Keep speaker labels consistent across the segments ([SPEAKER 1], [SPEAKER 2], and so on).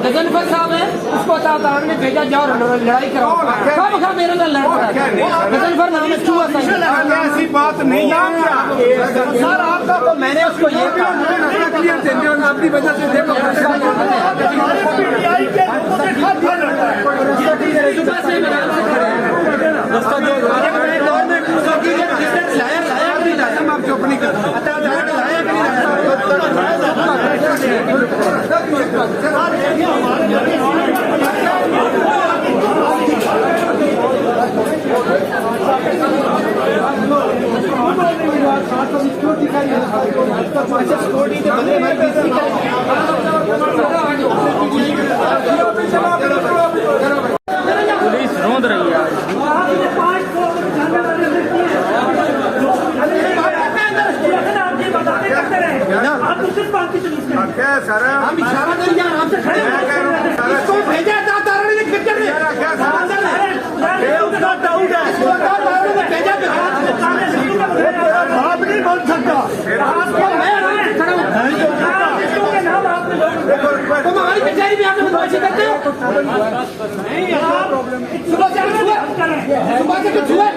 [SPEAKER 1] गजनफर साहब है, उसको अतार ने भेजा जाओ लड़ाई करो। कब खा मेरे साथ लड़ रहा है गजनफर नाम है चूहा सा।
[SPEAKER 2] ऐसी बात नहीं है
[SPEAKER 1] सर आपका तो मैंने उसको ये कहा
[SPEAKER 2] क्लियर देने और अपनी वजह से देखो आप चुप नहीं कर
[SPEAKER 1] पुलिस रोंद रही है।
[SPEAKER 2] सर हम इशारा करिए आपसे खड़े इसको भेजा था तारा ने खिंचर ने आप नहीं बोल सकता तुम हमारी कचहरी में आकर बदमाशी करते हो सुबह से कुछ हुआ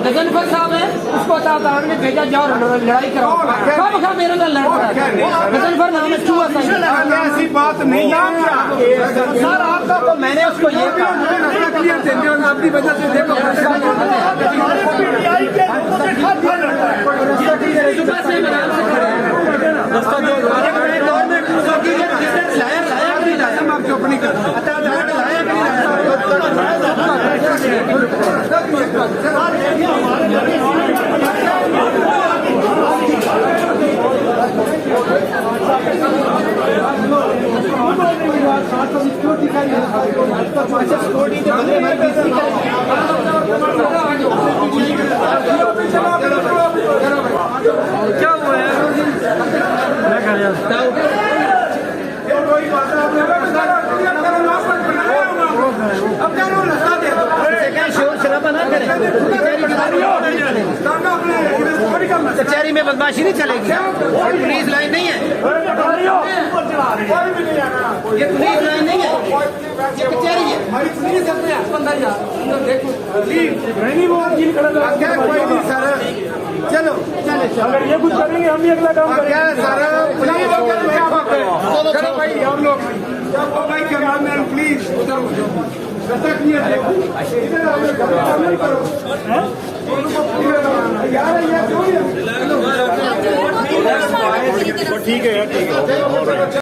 [SPEAKER 2] गजनफर साहब है, उसको अतार ने भेजा जाओ लड़ाई करो। कब खा मेरे साथ लड़ रहा है गजनफर नाम है चूहा सा। ऐसी बात नहीं है
[SPEAKER 1] सर आपका तो मैंने उसको ये कहा
[SPEAKER 2] क्लियर देने और अपनी वजह से देखो आप चुप नहीं कर
[SPEAKER 1] क्या हुआ है मैं कर शोर शराबा ना करें। कचहरी में बदमाशी नहीं चलेगी। पुलिस लाइन नहीं है, ये पुलिस लाइन नहीं है, ये कचहरी है।
[SPEAKER 2] चलो चले
[SPEAKER 3] अगर ये कुछ करेंगे हम भी अगला काम करेंगे
[SPEAKER 2] सर भाई हम लोग भाई कैमरामैन प्लीज उधर
[SPEAKER 3] ठीक है यार ठीक है।